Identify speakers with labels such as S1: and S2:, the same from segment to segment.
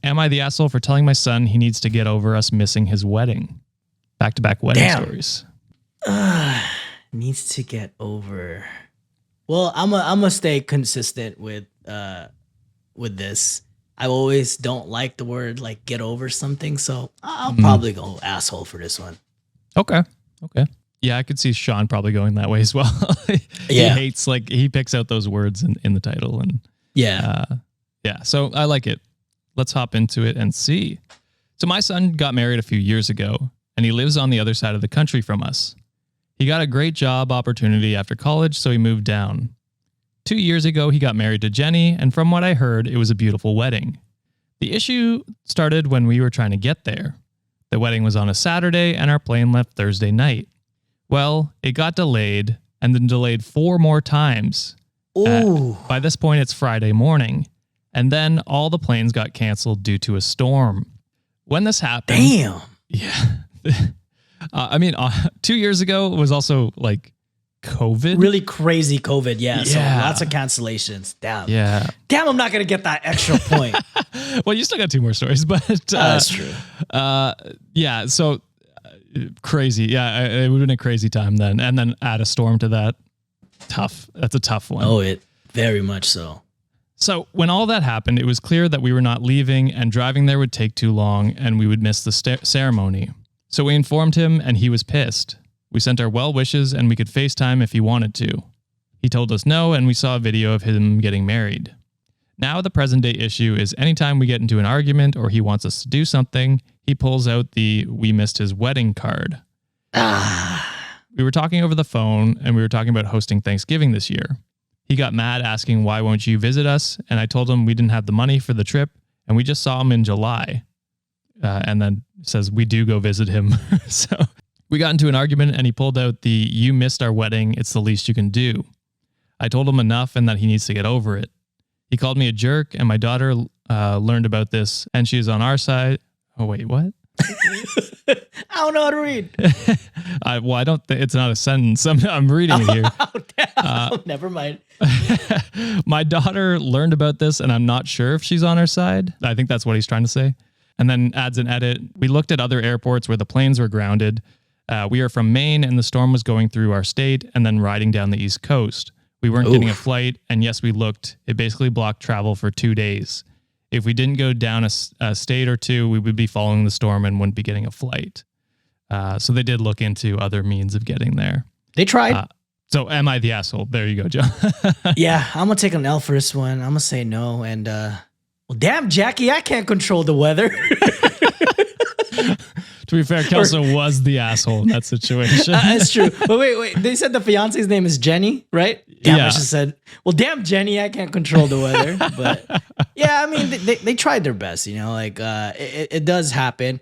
S1: am I the asshole for telling my son he needs to get over us missing his wedding? Back-to-back wedding stories.
S2: Needs to get over. Well, I'm gonna stay consistent with this. I always don't like the word like get over something, so I'll probably go asshole for this one.
S1: Okay. Yeah, I could see Sean probably going that way as well. He hates, like, he picks out those words in the title. And yeah, so I like it. Let's hop into it and see. So my son got married a few years ago, and he lives on the other side of the country from us. He got a great job opportunity after college, so he moved down. 2 years ago, he got married to Jenny, and from what I heard, it was a beautiful wedding. The issue started when we were trying to get there. The wedding was on a Saturday, and our plane left Thursday night. Well, it got delayed, and then delayed 4 more times.
S2: Ooh.
S1: By this point, it's Friday morning, and then all the planes got canceled due to a storm. When this happened...
S2: Damn!
S1: Yeah. 2 years ago was also, like, COVID.
S2: Really crazy COVID, yeah. So lots of cancellations. Damn.
S1: Yeah.
S2: Damn, I'm not going to get that extra point.
S1: Well, you still got 2 more stories, but...
S2: that's true.
S1: Yeah, so... Crazy. Yeah, it would have been a crazy time then. And then add a storm to that. Tough. That's a tough one.
S2: Oh, it very much so.
S1: So when all that happened, it was clear that we were not leaving and driving there would take too long and we would miss the ceremony. So we informed him and he was pissed. We sent our well wishes and we could FaceTime if he wanted to. He told us no, and we saw a video of him getting married. Now the present day issue is anytime we get into an argument or he wants us to do something, he pulls out the "we missed his wedding" card. We were talking over the phone and we were talking about hosting Thanksgiving this year. He got mad asking, "Why won't you visit us?" And I told him we didn't have the money for the trip and we just saw him in July. And then says we do go visit him. So we got into an argument and he pulled out the "you missed our wedding, it's the least you can do." I told him enough and that he needs to get over it. He called me a jerk, and my daughter learned about this, and she's on our side. Oh, wait, what?
S2: I don't know how to read.
S1: I don't think it's not a sentence. I'm reading it here.
S2: Never mind.
S1: My daughter learned about this, and I'm not sure if she's on our side. I think that's what he's trying to say. And then adds an edit. We looked at other airports where the planes were grounded. We are from Maine, and the storm was going through our state and then riding down the East Coast. We weren't getting a flight, and yes, we looked. It basically blocked travel for 2 days. If we didn't go down a state or two, we would be following the storm and wouldn't be getting a flight. So they did look into other means of getting there.
S2: They tried.
S1: So am I the asshole? There you go, Joe.
S2: Yeah, I'm going to take an L for this one. I'm going to say no. And, well, damn, Jackie, I can't control the weather.
S1: To be fair, Kelso was the asshole in that situation.
S2: That's true. But wait. They said the fiance's name is Jenny, right? Damn, I just said, well, damn, Jenny, I can't control the weather. But yeah, I mean, they tried their best, you know, like it does happen.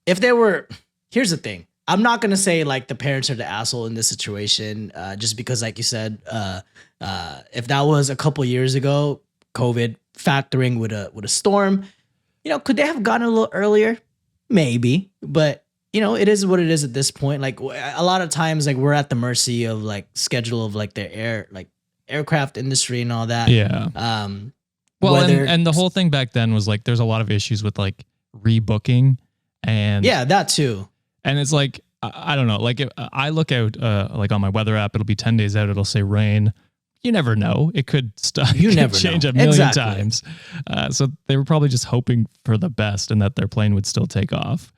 S2: If they were, here's the thing. I'm not going to say like the parents are the asshole in this situation, just because, like you said, if that was a couple years ago, COVID factoring with a storm, you know, could they have gotten a little earlier? Maybe, but you know, it is what it is at this point. Like a lot of times, like we're at the mercy of like schedule of like the aircraft industry and all that.
S1: Yeah. Well, and the whole thing back then was like, there's a lot of issues with like rebooking and
S2: yeah, that too.
S1: And it's like, I don't know, like if I look out like on my weather app, it'll be 10 days out. It'll say rain. You never know. It could change a million times. So they were probably just hoping for the best and that their plane would still take off.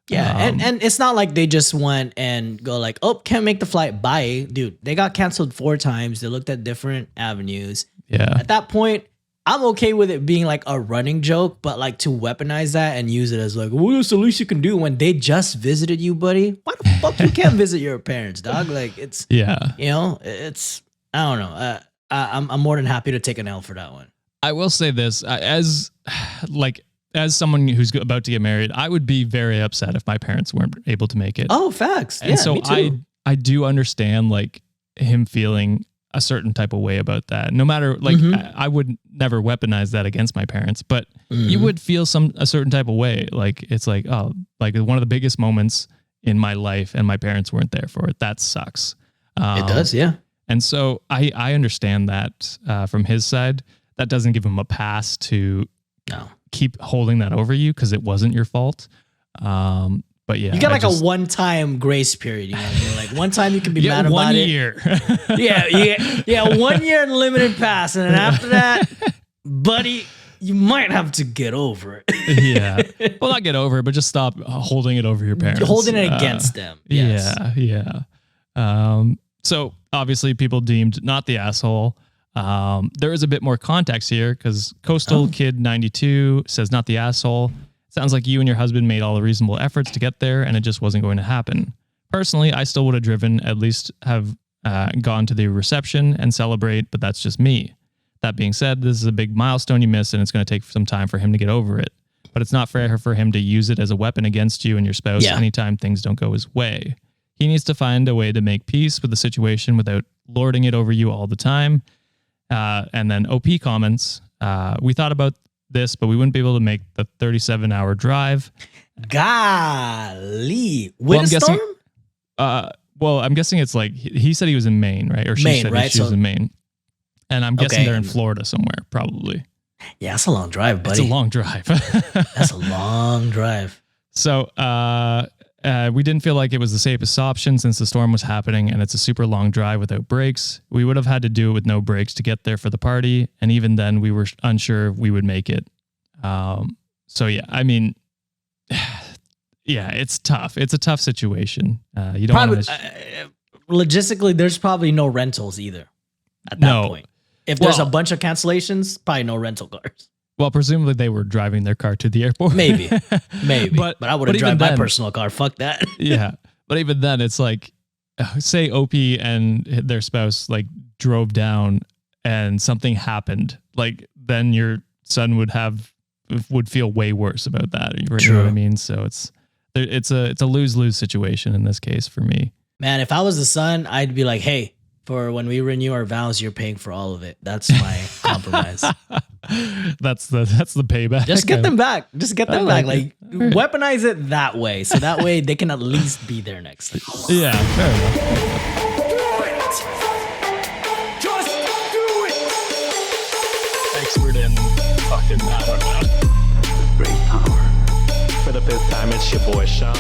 S2: Yeah. And it's not like they just went and go like, oh, can't make the flight. Bye. Dude, they got canceled 4 times. They looked at different avenues.
S1: Yeah.
S2: At that point, I'm okay with it being like a running joke, but like to weaponize that and use it as like, well, that's the least you can do when they just visited you, buddy. Why the fuck you can't visit your parents, dog? Like it's,
S1: yeah,
S2: you know, it's, I don't know. I'm more than happy to take an L for that one.
S1: I will say this, as someone who's about to get married, I would be very upset if my parents weren't able to make it.
S2: Oh, facts.
S1: And so me too. I do understand like him feeling a certain type of way about that. No matter like, I would never weaponize that against my parents, but you would feel a certain type of way. Like it's like, oh, like one of the biggest moments in my life and my parents weren't there for it. That sucks.
S2: It does. Yeah.
S1: And so I understand that from his side. That doesn't give him a pass to keep holding that over you because it wasn't your fault. But yeah,
S2: you got like a one-time grace period. You know what I mean? Like one time you can be mad about
S1: 1
S2: it.
S1: year.
S2: yeah. 1 year limited pass, and then after that, buddy, you might have to get over it.
S1: Yeah. Well, not get over it, but just stop holding it over your parents.
S2: Holding it against them. Yes.
S1: Yeah. So obviously people deemed not the asshole. There is a bit more context here because Coastal Kid 92 says not the asshole. Sounds like you and your husband made all the reasonable efforts to get there and it just wasn't going to happen. Personally, I still would have driven, at least have gone to the reception and celebrate, but that's just me. That being said, this is a big milestone you missed and it's going to take some time for him to get over it. But it's not fair for him to use it as a weapon against you and your spouse anytime things don't go his way. He needs to find a way to make peace with the situation without lording it over you all the time. And then OP comments, we thought about this, but we wouldn't be able to make the 37-hour drive.
S2: Golly. Wind storm?
S1: Well, I'm guessing it's like, he said he was in Maine, right? Or she
S2: Maine,
S1: said
S2: right?
S1: she was in Maine. And I'm guessing they're in Florida somewhere, probably.
S2: Yeah, that's a long drive, buddy.
S1: It's a long drive.
S2: That's a long drive.
S1: So we didn't feel like it was the safest option since the storm was happening and it's a super long drive without brakes. We would have had to do it with no brakes to get there for the party. And even then we were unsure if we would make it. So yeah, I mean, yeah, it's tough. It's a tough situation. You don't want to...
S2: Logistically, there's probably no rentals either at that point. If there's a bunch of cancellations, probably no rental cars.
S1: Well, presumably they were driving their car to the airport.
S2: Maybe. But I would have driven my personal car. Fuck that.
S1: Yeah. But even then, it's like, say OP and their spouse like drove down and something happened. Like then your son would feel way worse about that. You know what I mean? So it's a lose-lose situation in this case for me.
S2: Man, if I was the son, I'd be like, hey, for when we renew our vows, you're paying for all of it. That's my compromise.
S1: That's the payback.
S2: Just get them back. Just get them back. Like weaponize it that way. So that way they can at least be there next time.
S1: Yeah, fair enough.
S3: Just do it.
S1: Expert in fucking, I don't know.
S3: Great power. For the fifth time, it's your boy Sean.